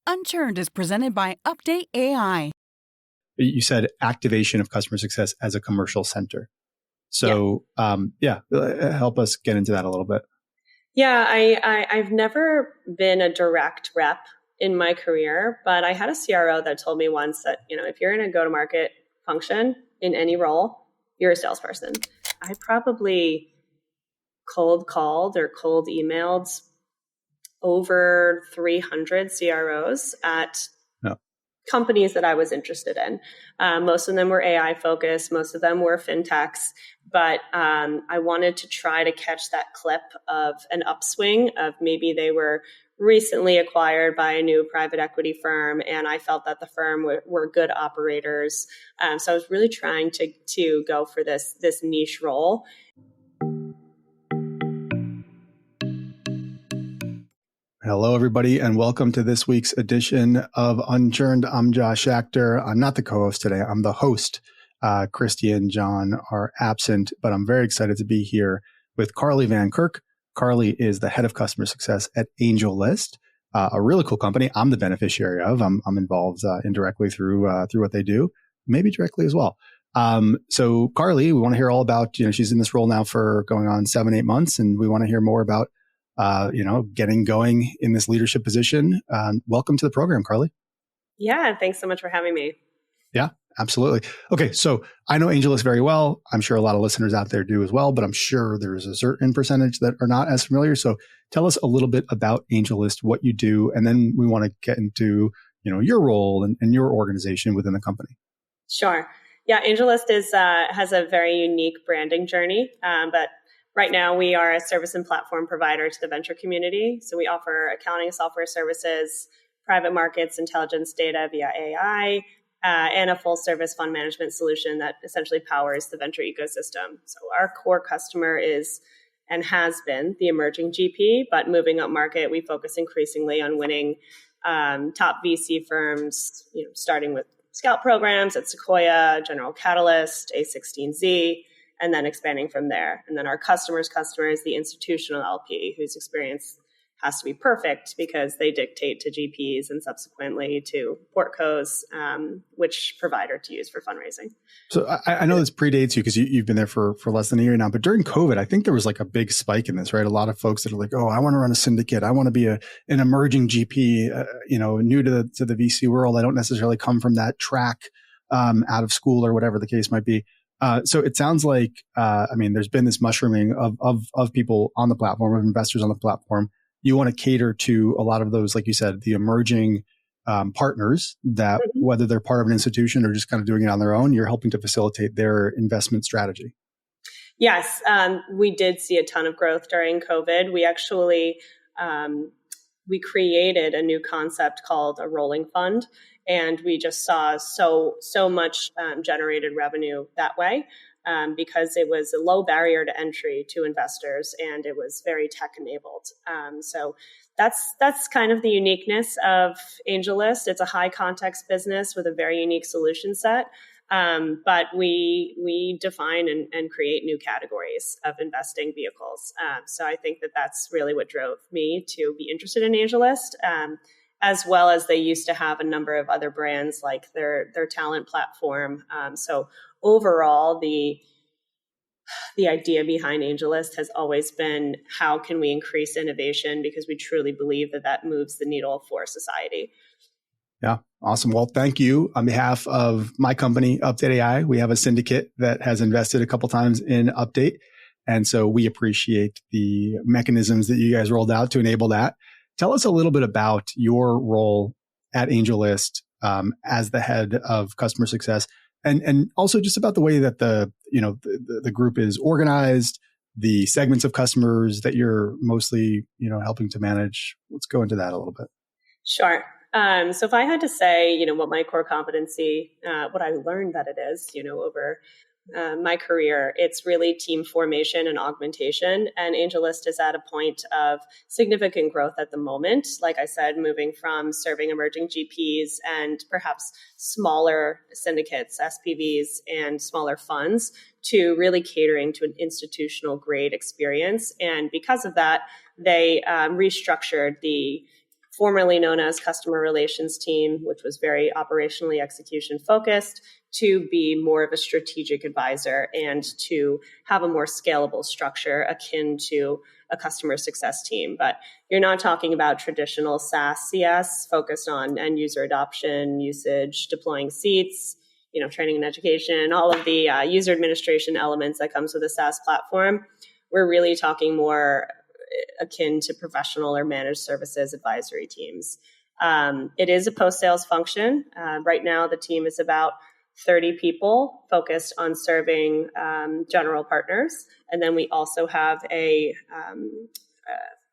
Unturned is presented by UpdateAI. You said activation of customer success as a commercial center. So, help us get into that a little bit. Yeah, I've never been a direct rep in my career, but I had a CRO that told me once that, if you're in a go-to-market function in any role, you're a salesperson. I probably cold called or cold emailed over 300 CROs at companies that I was interested in. Most of them were AI focused. Most of them were fintechs. But I wanted to try to catch that clip of an upswing of maybe they were recently acquired by a new private equity firm, and I felt that the firm were good operators. So I was really trying to go for this niche role. Hello, everybody, and welcome to this week's edition of Unturned. I'm Josh Schachter. I'm not the co-host today. I'm the host. Christy and John are absent, but I'm very excited to be here with Carly Van Kirk. Carly is the head of customer success at AngelList, a really cool company I'm the beneficiary of. I'm involved indirectly through what they do, maybe directly as well. So Carly, we want to hear all about, she's in this role now for going on 7-8 months, and we want to hear more about getting going in this leadership position. Welcome to the program, Carly. Yeah, thanks so much for having me. Yeah, absolutely. Okay, so I know AngelList very well. I'm sure a lot of listeners out there do as well, but I'm sure there's a certain percentage that are not as familiar. So tell us a little bit about AngelList, what you do, and then we want to get into your role and your organization within the company. Sure. Yeah, AngelList has a very unique branding journey, but right now, we are a service and platform provider to the venture community. So we offer accounting software services, private markets, intelligence data via AI, and a full service fund management solution that essentially powers the venture ecosystem. So our core customer is and has been the emerging GP, but moving up market, we focus increasingly on winning top VC firms, starting with Scout programs at Sequoia, General Catalyst, A16Z, and then expanding from there. And then our customer's customer is the institutional LP, whose experience has to be perfect because they dictate to GPs and subsequently to portcos, which provider to use for fundraising. So I know this predates you because you've been there for less than a year now, but during COVID, I think there was like a big spike in this, right? A lot of folks that are like, oh, I want to run a syndicate. I want to be an emerging GP, new to the VC world. I don't necessarily come from that track out of school or whatever the case might be. So it sounds like, there's been this mushrooming of people on the platform, of investors on the platform. You want to cater to a lot of those, like you said, the emerging partners that whether they're part of an institution or just kind of doing it on their own, you're helping to facilitate their investment strategy. Yes, we did see a ton of growth during COVID. We actually, we created a new concept called a rolling fund. And we just saw so much generated revenue that way because it was a low barrier to entry to investors and it was very tech enabled. So that's kind of the uniqueness of AngelList. It's a high context business with a very unique solution set. But we define and create new categories of investing vehicles. So I think that's really what drove me to be interested in AngelList. As well as they used to have a number of other brands like their talent platform. So overall, the idea behind AngelList has always been how can we increase innovation because we truly believe that moves the needle for society. Yeah, awesome. Well, thank you. On behalf of my company, UpdateAI, we have a syndicate that has invested a couple times in Update. And so we appreciate the mechanisms that you guys rolled out to enable that. Tell us a little bit about your role at AngelList as the head of customer success, and also just about the way that the group is organized, the segments of customers that you're mostly helping to manage. Let's go into that a little bit. Sure. So if I had to say, what my core competency, what I learned that it is, over my career, it's really team formation and augmentation. And AngelList is at a point of significant growth at the moment. Like I said, moving from serving emerging GPs and perhaps smaller syndicates, SPVs, and smaller funds to really catering to an institutional grade experience. And because of that, they restructured the formerly known as customer relations team, which was very operationally execution focused, to be more of a strategic advisor and to have a more scalable structure akin to a customer success team. But you're not talking about traditional SaaS CS focused on end user adoption, usage, deploying seats, training and education, all of the user administration elements that comes with a SaaS platform. We're really talking more akin to professional or managed services advisory teams. It is a post-sales function. Right now, the team is about 30 people focused on serving general partners. And then we also have a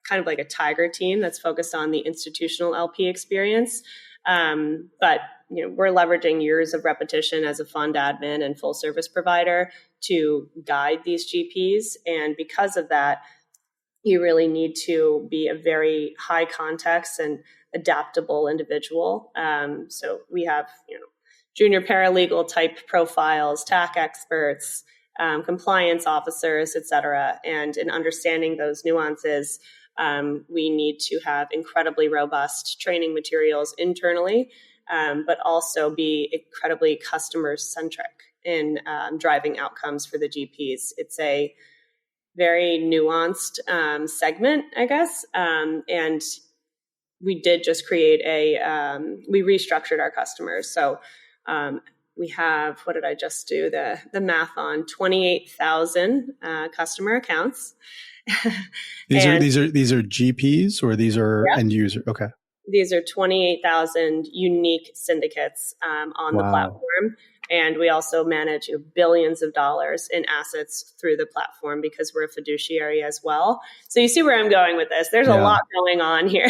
kind of like a tiger team that's focused on the institutional LP experience. But we're leveraging years of repetition as a fund admin and full service provider to guide these GPs. And because of that, you really need to be a very high context and adaptable individual. So we have, junior paralegal type profiles, TAC experts, compliance officers, et cetera. And in understanding those nuances, we need to have incredibly robust training materials internally, but also be incredibly customer-centric in driving outcomes for the GPs. It's a very nuanced segment, I guess. And we did just create we restructured our customers. So we have, what did I just do? The math on 28,000 customer accounts. These are GPs or these are end user? Okay. These are 28,000 unique syndicates on the platform. And we also manage billions of dollars in assets through the platform because we're a fiduciary as well. So you see where I'm going with this. There's a lot going on here.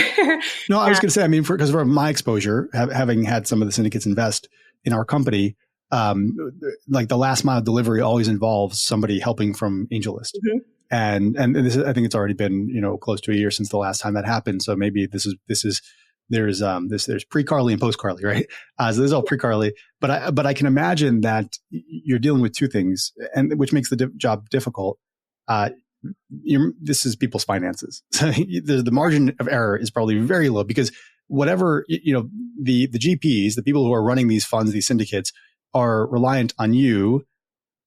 No, I was going to say, because of my exposure, having had some of the syndicates invest in our company, like the last mile delivery always involves somebody helping from AngelList. Mm-hmm. And this is, I think it's already been, close to a year since the last time that happened. So maybe there's pre-Carly and post-Carly, right? So this is all pre-Carly, but I can imagine that you're dealing with two things, and which makes the job difficult. This is people's finances. So the margin of error is probably very low because whatever, the GPs, the people who are running these funds, these syndicates, are reliant on you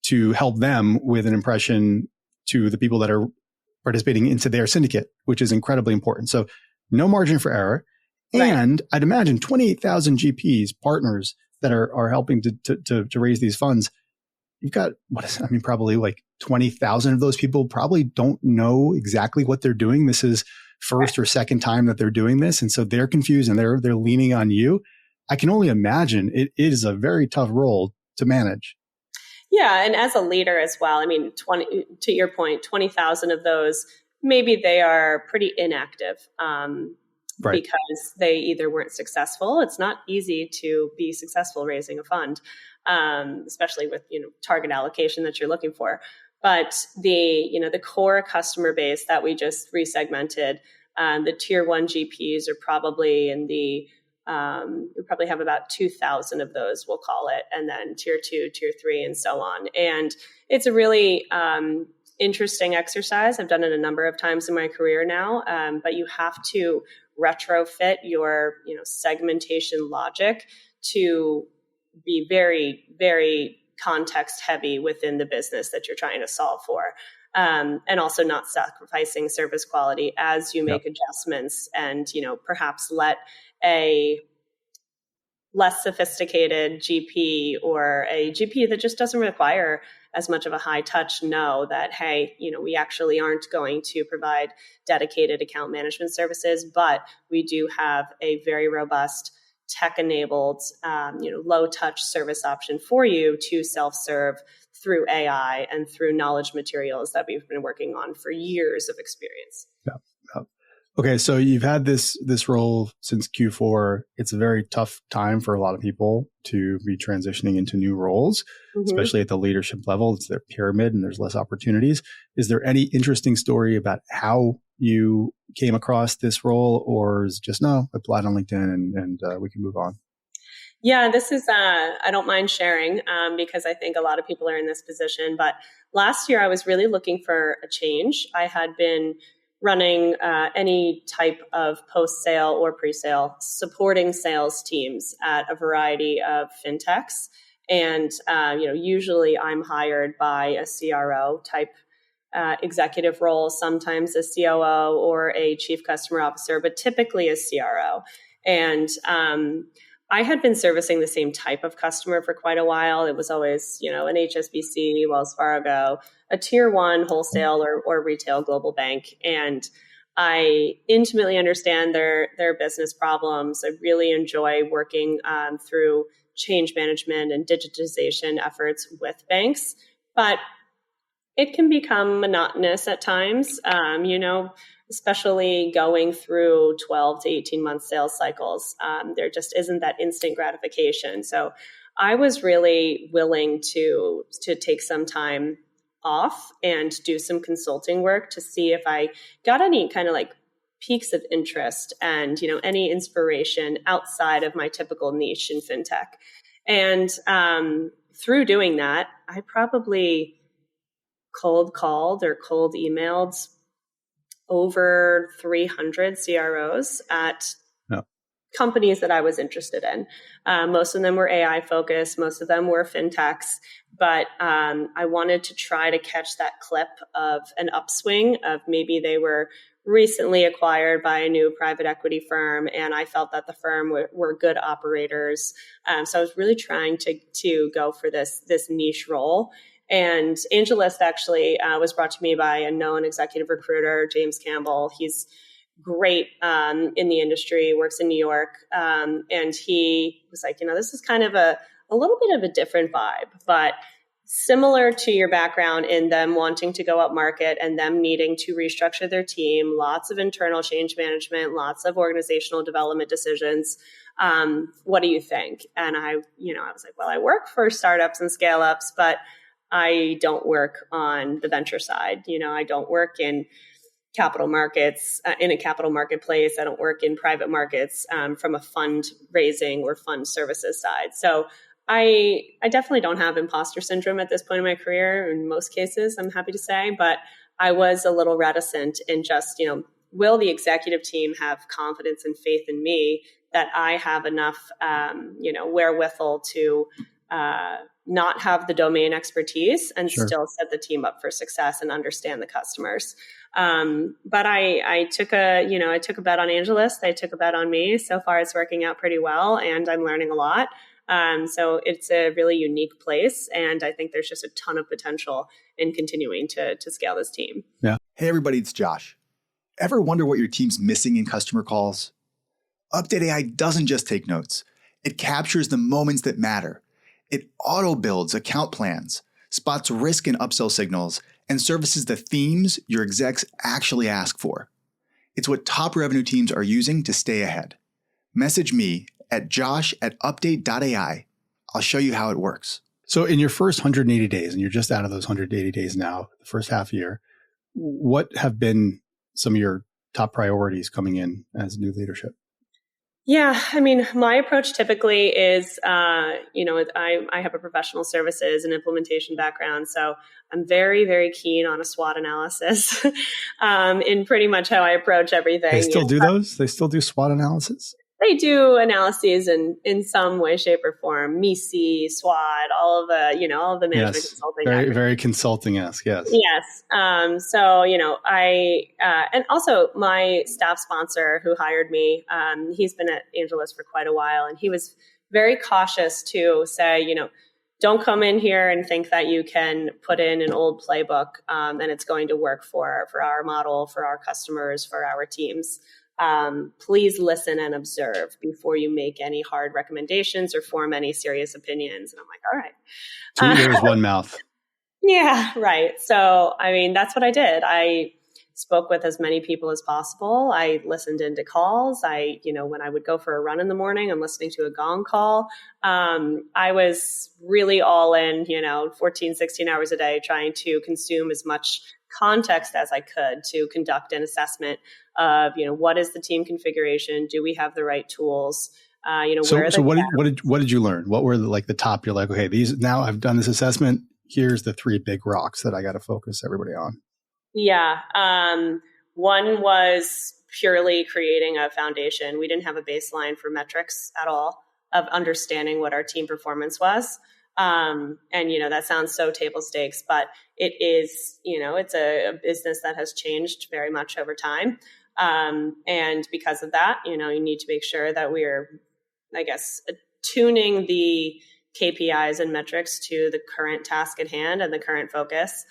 to help them with an impression to the people that are participating into their syndicate, which is incredibly important. So no margin for error. Right. And I'd imagine 28,000 GPs, partners that are helping to raise these funds. You've got, probably like 20,000 of those people probably don't know exactly what they're doing. This is first or second time that they're doing this. And so they're confused and they're leaning on you. I can only imagine it is a very tough role to manage. Yeah. And as a leader as well, to your point, 20,000 of those, maybe they are pretty inactive. Right. Because they either weren't successful. It's not easy to be successful raising a fund, especially with target allocation that you're looking for. But the core customer base that we just resegmented, the tier 1 GPs are probably in the we probably have about 2,000 of those, we'll call it, and then tier 2, tier 3, and so on. And it's a really interesting exercise. I've done it a number of times in my career now, but you have to retrofit your segmentation logic to be very, very context heavy within the business that you're trying to solve for, and also not sacrificing service quality as you make adjustments and perhaps let a less sophisticated GP or a GP that just doesn't require as much of a high touch know that, hey, we actually aren't going to provide dedicated account management services, but we do have a very robust tech-enabled, low touch service option for you to self-serve through AI and through knowledge materials that we've been working on for years of experience. Yeah. Okay, so you've had this role since Q4. It's a very tough time for a lot of people to be transitioning into new roles, especially at the leadership level. It's their pyramid and there's less opportunities. Is there any interesting story about how you came across this role, or is it just, no, applied on LinkedIn and we can move on? Yeah, this is, I don't mind sharing because I think a lot of people are in this position. But last year I was really looking for a change. I had been running any type of post-sale or pre-sale, supporting sales teams at a variety of fintechs. And, usually I'm hired by a CRO type executive role, sometimes a COO or a chief customer officer, but typically a CRO. And I had been servicing the same type of customer for quite a while. It was always, an HSBC, Wells Fargo, a tier one wholesale or retail global bank. And I intimately understand their business problems. I really enjoy working through change management and digitization efforts with banks. But it can become monotonous at times, especially going through 12 to 18 month sales cycles. There just isn't that instant gratification. So I was really willing to take some time off and do some consulting work to see if I got any kind of like peaks of interest and, any inspiration outside of my typical niche in fintech. And through doing that, I probably cold called or cold emailed over 300 CROs at companies that I was interested in. Most of them were AI focused. Most of them were fintechs. But I wanted to try to catch that clip of an upswing of maybe they were recently acquired by a new private equity firm, and I felt that the firm were good operators. So I was really trying to go for this niche role. And AngelList actually was brought to me by a known executive recruiter, James Campbell. He's great in the industry, works in New York. And he was like, this is kind of a little bit of a different vibe, but similar to your background in them wanting to go up market and them needing to restructure their team, lots of internal change management, lots of organizational development decisions. What do you think? And I was like, well, I work for startups and scale ups, but I don't work on the venture side. I don't work in capital markets, in a capital marketplace. I don't work in private markets from a fund raising or fund services side. So I definitely don't have imposter syndrome at this point in my career. In most cases, I'm happy to say, but I was a little reticent in just, will the executive team have confidence and faith in me that I have enough, wherewithal to not have the domain expertise and still set the team up for success and understand the customers. But I took a bet on AngelList. I took a bet on me. So far, it's working out pretty well, and I'm learning a lot. So it's a really unique place, and I think there's just a ton of potential in continuing to scale this team. Yeah. Hey, everybody, it's Josh. Ever wonder what your team's missing in customer calls? UpdateAI doesn't just take notes. It captures the moments that matter. It auto-builds account plans, spots risk and upsell signals, and services the themes your execs actually ask for. It's what top revenue teams are using to stay ahead. Message me at josh@update.ai. I'll show you how it works. So in your first 180 days, and you're just out of those 180 days now, the first half year, what have been some of your top priorities coming in as new leadership? Yeah, my approach typically is, I have a professional services and implementation background, so I'm very, very keen on a SWOT analysis in pretty much how I approach everything. They still do those? They still do SWOT analysis? They do analyses in some way, shape, or form. MECE, SWOT, all of the management consulting. Very, very consulting-esque, yes. Yes. And also my staff sponsor who hired me, he's been at AngelList for quite a while, and he was very cautious to say, don't come in here and think that you can put in an old playbook and it's going to work for our model, for our customers, for our teams. Please listen and observe before you make any hard recommendations or form any serious opinions. And I'm like, all right. 2 ears, one mouth. Yeah, right. So, that's what I did. I spoke with as many people as possible. I listened into calls. When I would go for a run in the morning, I'm listening to a gong call. I was really all in, 14, 16 hours a day, trying to consume as much context as I could to conduct an assessment of, what is the team configuration? Do we have the right tools? So what did you learn? What were the top? You're like, okay, now I've done this assessment. Here's the 3 big rocks that I got to focus everybody on. Yeah. One was purely creating a foundation. We didn't have a baseline for metrics at all of understanding what our team performance was. And, that sounds so table stakes, but it is, it's a business that has changed very much over time. And because of that, you need to make sure that we're, tuning the KPIs and metrics to the current task at hand and the current focus.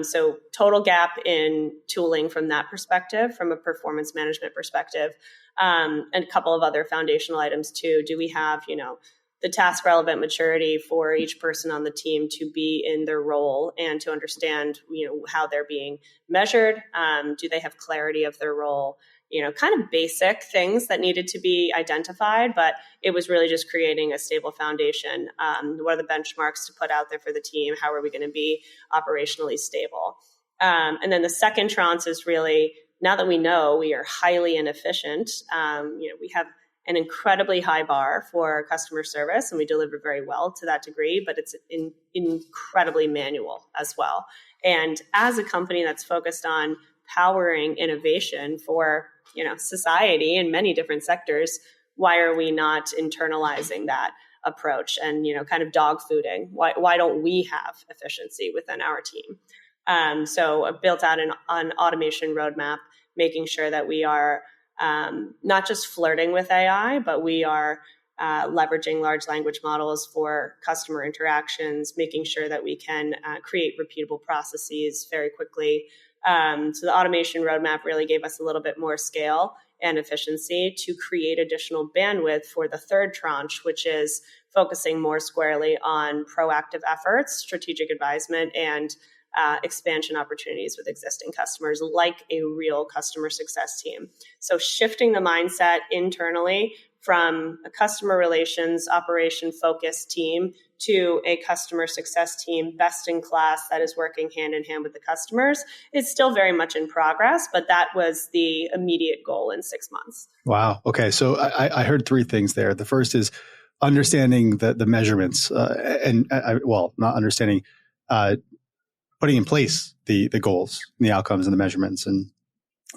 So total gap in tooling from that perspective, from a performance management perspective, and a couple of other foundational items too. Do we have, the task relevant maturity for each person on the team to be in their role and to understand, how they're being measured? Do they have clarity of their role? Kind of basic things that needed to be identified, but it was really just creating a stable foundation. What are the benchmarks to put out there for the team? How are we going to be operationally stable? And then the second tranche is really, now that we know we are highly inefficient, we have an incredibly high bar for customer service, and we deliver very well to that degree, but it's incredibly manual as well. And as a company that's focused on powering innovation for society in many different sectors, why are we not internalizing that approach and kind of dog fooding? Why don't we have efficiency within our team? So I built out an automation roadmap, making sure that we are not just flirting with AI, but we are leveraging large language models for customer interactions, making sure that we can create repeatable processes very quickly. So the automation roadmap really gave us a little bit more scale and efficiency to create additional bandwidth for the third tranche, which is focusing more squarely on proactive efforts, strategic advisement, and expansion opportunities with existing customers, like a real customer success team. So shifting the mindset internally from a customer relations operation focused team to a customer success team, best in class, that is working hand in hand with the customers, is still very much in progress, but that was the immediate goal in 6 months. Wow. Okay. So I heard three things there. The first is understanding the measurements not understanding, putting in place the goals and the outcomes and the measurements and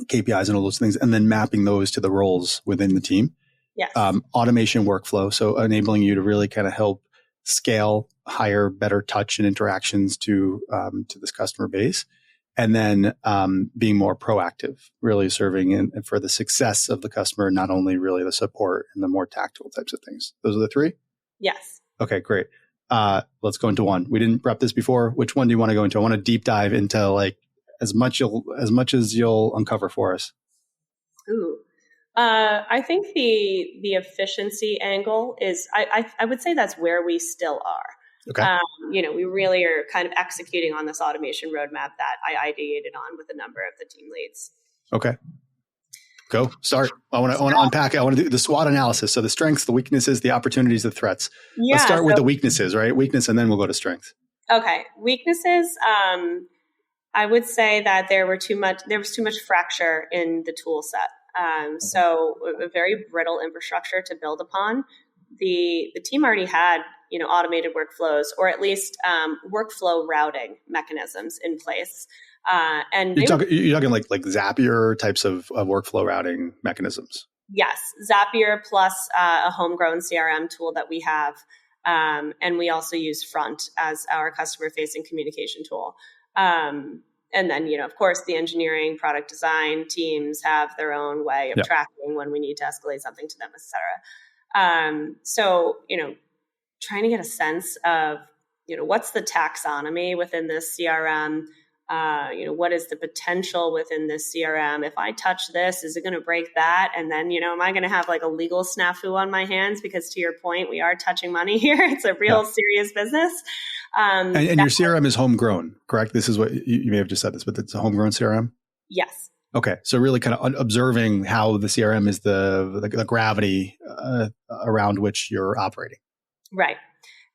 KPIs and all those things, and then mapping those to the roles within the team. Yes. Automation workflow. So enabling you to really kind of help scale higher, better touch and interactions to this customer base. And then being more proactive, really serving and for the success of the customer, not only really the support and the more tactical types of things. Those are the three? Yes. Okay, great. Let's go into one. We didn't prep this before. Which one do you want to go into? I want to deep dive into like as much as you'll uncover for us. Ooh. I think the efficiency angle is, I would say that's where we still are. Okay. We really are kind of executing on this automation roadmap that I ideated on with a number of the team leads. Okay. Go. Start. I want to unpack it. I want to do the SWOT analysis. So the strengths, the weaknesses, the opportunities, the threats. Yeah, let's start with the weaknesses, right? Weakness, and then we'll go to strengths. Okay. Weaknesses. I would say that there was too much fracture in the tool set. So a very brittle infrastructure to build upon. The team already had, automated workflows, or at least workflow routing mechanisms in place. And you're talking like Zapier types of workflow routing mechanisms. Yes, Zapier plus a homegrown CRM tool that we have, and we also use Front as our customer-facing communication tool. And then, of course, the engineering, product design teams have their own way of tracking when we need to escalate something to them, et cetera. So, trying to get a sense of, what's the taxonomy within this CRM? What is the potential within this CRM? If I touch this, is it going to break that? And then, am I going to have like a legal snafu on my hands? Because to your point, we are touching money here. It's a real serious business. And your CRM is homegrown, correct? This is what you may have just said this, but it's a homegrown CRM? Yes. Okay. So really kind of observing how the CRM is the gravity around which you're operating. Right.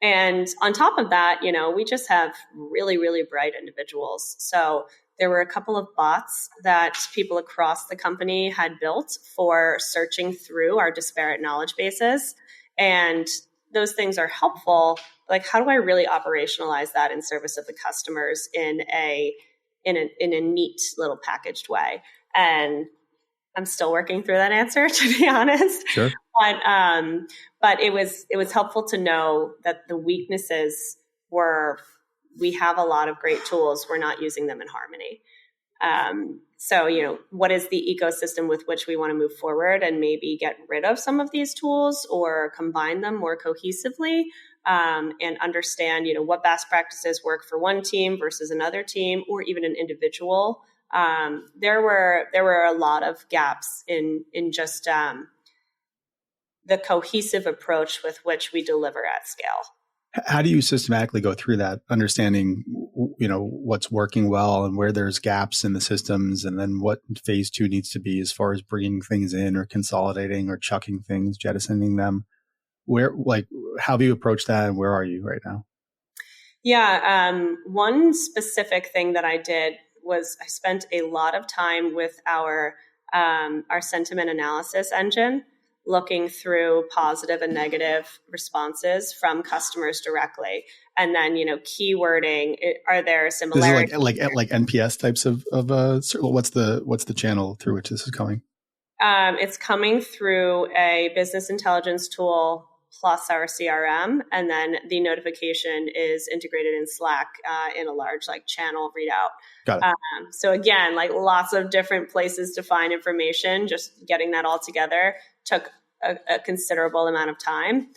And on top of that, we just have really, really bright individuals. So there were a couple of bots that people across the company had built for searching through our disparate knowledge bases. And those things are helpful. Like, how do I really operationalize that in service of the customers in a neat little packaged way? And I'm still working through that answer, to be honest. Sure. But it was helpful to know that the weaknesses were, we have a lot of great tools, we're not using them in harmony. So, what is the ecosystem with which we want to move forward and maybe get rid of some of these tools or combine them more cohesively, and understand, what best practices work for one team versus another team or even an individual. There were a lot of gaps in just the cohesive approach with which we deliver at scale. How do you systematically go through that, understanding, what's working well and where there's gaps in the systems, and then what phase 2 needs to be as far as bringing things in or consolidating or chucking things, jettisoning them? How have you approached that, and where are you right now? Yeah. One specific thing that I did was I spent a lot of time with our sentiment analysis engine, looking through positive and negative responses from customers directly. And then, keywording, are there similarities? This is like NPS types of what's the channel through which this is coming? It's coming through a business intelligence tool plus our CRM. And then the notification is integrated in Slack in a large channel readout. Got it. So again, lots of different places to find information, just getting that all together took a considerable amount of time.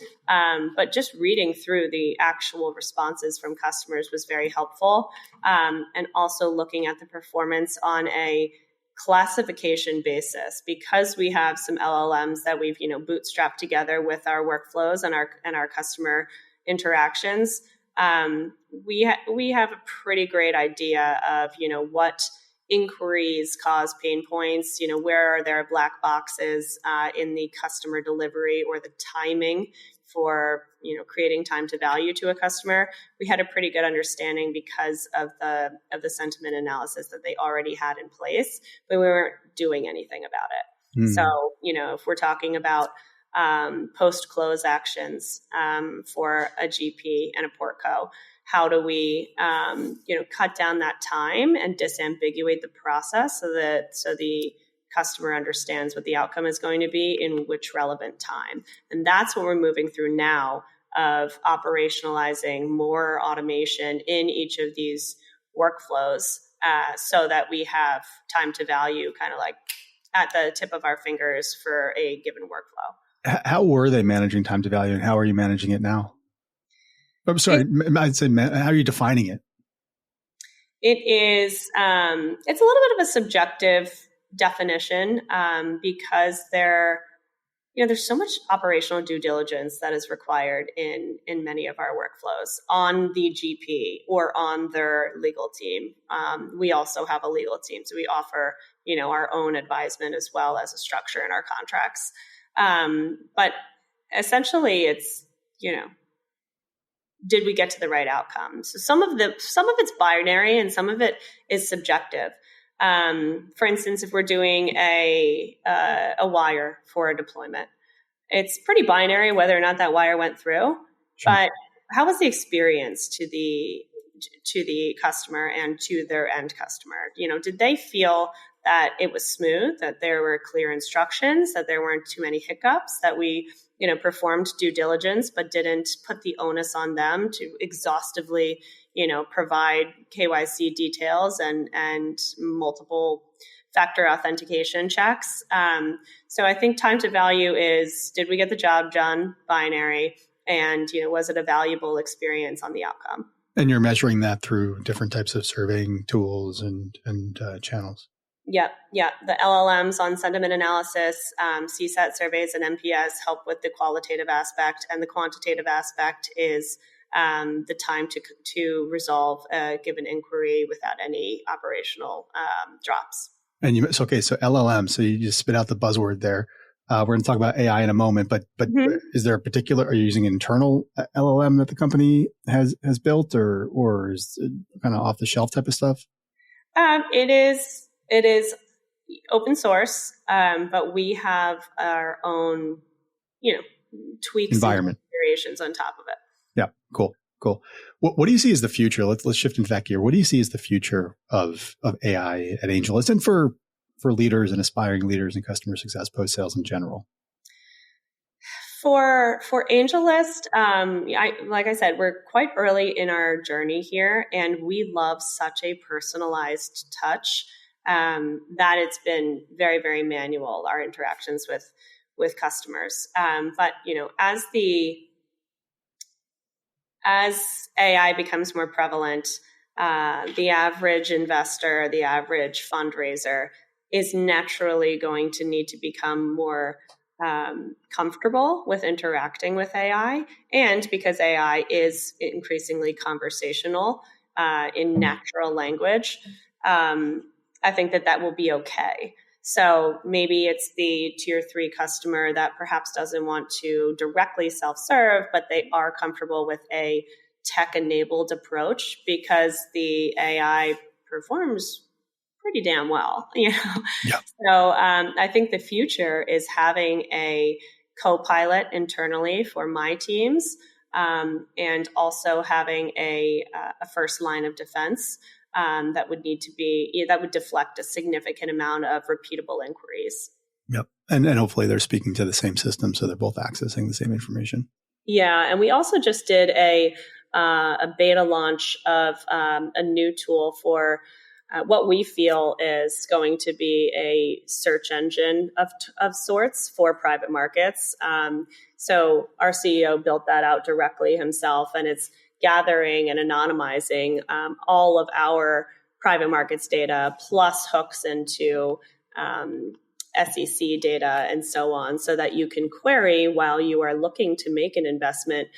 But just reading through the actual responses from customers was very helpful. And also looking at the performance on a classification basis, because we have some LLMs that we've, bootstrapped together with our workflows and our customer interactions. We have a pretty great idea of, what inquiries cause pain points, where are there black boxes in the customer delivery or the timing for, creating time to value to a customer. We had a pretty good understanding because of the sentiment analysis that they already had in place, but we weren't doing anything about it. Mm. So, if we're talking about post-close actions for a GP and a portco, how do we, cut down that time and disambiguate the process so the customer understands what the outcome is going to be in which relevant time. And that's what we're moving through now, of operationalizing more automation in each of these workflows so that we have time to value kind of at the tip of our fingers for a given workflow. How were they managing time to value, and how are you managing it now? I'm sorry, I'd say, how are you defining it? It is, it's a little bit of a subjective definition because there's so much operational due diligence that is required in many of our workflows on the GP or on their legal team. We also have a legal team, so we offer, our own advisement as well as a structure in our contracts. But essentially it's, did we get to the right outcome? So some of it's binary and some of it is subjective. For instance, if we're doing a wire for a deployment, it's pretty binary whether or not that wire went through. Sure. But how was the experience to the customer and to their end customer? Did they feel that it was smooth, that there were clear instructions, that there weren't too many hiccups, that we performed due diligence, but didn't put the onus on them to exhaustively, provide KYC details and multiple factor authentication checks. So I think time to value is, did we get the job done? Binary. And, was it a valuable experience on the outcome? And you're measuring that through different types of surveying tools and channels. Yep. The LLMs on sentiment analysis, CSAT surveys, and NPS help with the qualitative aspect, and the quantitative aspect is the time to resolve a given inquiry without any operational drops. And so LLM. So you just spit out the buzzword there. We're going to talk about AI in a moment, but mm-hmm. Is there a particular? Are you using an internal LLM that the company has built, or is it kind of off the shelf type of stuff? It is open source, but we have our own, tweaks environment and variations on top of it. Yeah, cool. What do you see as the future? Let's shift into that gear. What do you see as the future of AI at AngelList, and for for leaders and aspiring leaders in customer success post-sales in general? For AngelList, like I said, we're quite early in our journey here, and we love such a personalized touch that it's been very, very manual, our interactions with customers. But as AI becomes more prevalent, the average investor, the average fundraiser is naturally going to need to become more comfortable with interacting with AI. And because AI is increasingly conversational in natural language, I think that will be okay. So maybe it's the tier 3 customer that perhaps doesn't want to directly self-serve, but they are comfortable with a tech-enabled approach because the AI performs pretty damn well, Yeah. So I think the future is having a co-pilot internally for my teams, and also having a first line of defense that would deflect a significant amount of repeatable inquiries. Yep, and hopefully they're speaking to the same system, so they're both accessing the same information. Yeah, and we also just did a beta launch of a new tool for what we feel is going to be a search engine of sorts for private markets. So our CEO built that out directly himself, and it's gathering and anonymizing all of our private markets data, plus hooks into SEC data and so on, so that you can query while you are looking to make an investment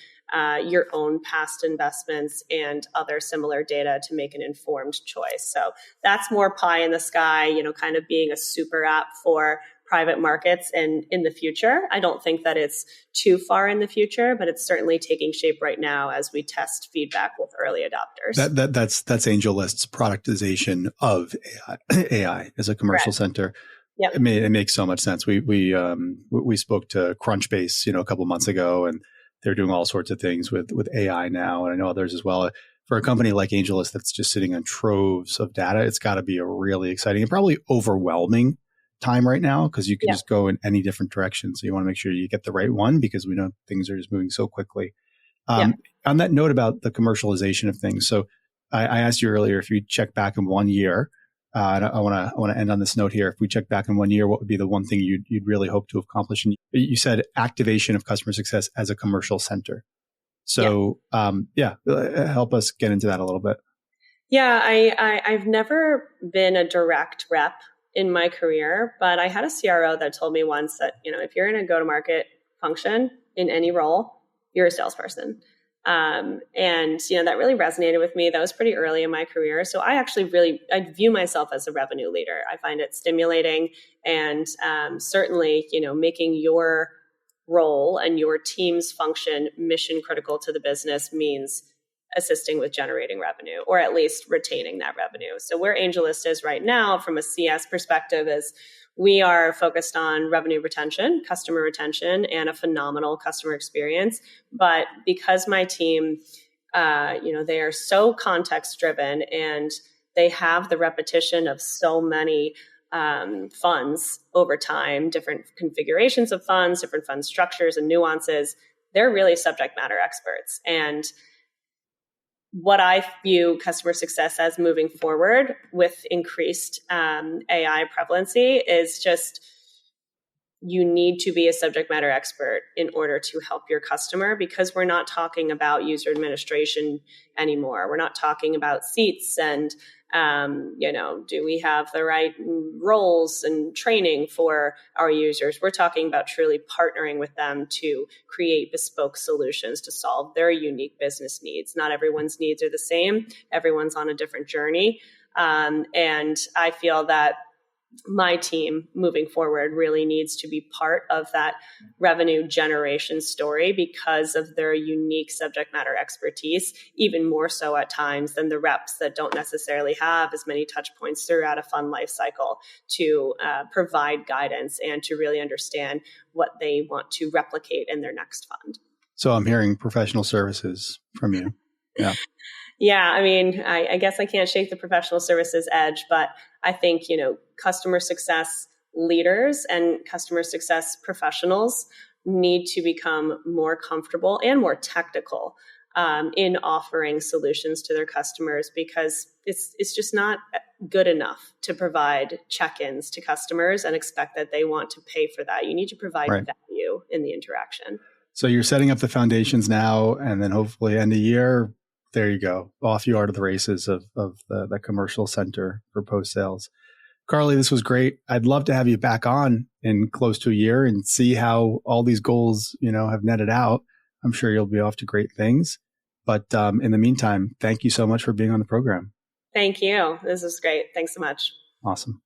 your own past investments and other similar data to make an informed choice. So that's more pie in the sky, kind of being a super app for private markets and in the future. I don't think that it's too far in the future, but it's certainly taking shape right now as we test feedback with early adopters. That's AngelList's productization of AI as a commercial center. Yep. It makes so much sense. We spoke to Crunchbase, a couple months ago, and they're doing all sorts of things with AI now, and I know others as well. For a company like AngelList that's just sitting on troves of data, it's got to be a really exciting and probably overwhelming time right now, because you can just go in any different direction. So you want to make sure you get the right one, because we know things are just moving so quickly. On that note about the commercialization of things, so I asked you earlier if you check back in 1 year. And I want to end on this note here. If we check back in 1 year, what would be the one thing you'd really hope to accomplish? And you said activation of customer success as a commercial center. So help us get into that a little bit. Yeah, I've never been a direct rep in my career, but I had a CRO that told me once that, if you're in a go-to-market function in any role, you're a salesperson. And that really resonated with me. That was pretty early in my career. So I view myself as a revenue leader. I find it stimulating, and certainly, making your role and your team's function mission critical to the business means assisting with generating revenue, or at least retaining that revenue. So where AngelList is right now from a CS perspective is we are focused on revenue retention, customer retention, and a phenomenal customer experience. But because my team, they are so context driven, and they have the repetition of so many funds over time, different configurations of funds, different fund structures and nuances, they're really subject matter experts. And what I view customer success as moving forward with increased AI prevalency is just, you need to be a subject matter expert in order to help your customer, because we're not talking about user administration anymore. We're not talking about seats and, do we have the right roles and training for our users? We're talking about truly partnering with them to create bespoke solutions to solve their unique business needs. Not everyone's needs are the same. Everyone's on a different journey. And I feel that my team moving forward really needs to be part of that revenue generation story because of their unique subject matter expertise, even more so at times than the reps that don't necessarily have as many touch points throughout a fund life cycle to provide guidance and to really understand what they want to replicate in their next fund. So I'm hearing professional services from you. Yeah. Yeah, I mean, I guess I can't shake the professional services edge, but I think, customer success leaders and customer success professionals need to become more comfortable and more technical in offering solutions to their customers, because it's just not good enough to provide check-ins to customers and expect that they want to pay for that. You need to provide value in the interaction. So you're setting up the foundations now, and then hopefully end of year, there you go. Off you are to the races of the commercial center for post-sales. Carly, this was great. I'd love to have you back on in close to a year and see how all these goals, have netted out. I'm sure you'll be off to great things. But in the meantime, thank you so much for being on the program. Thank you. This is great. Thanks so much. Awesome.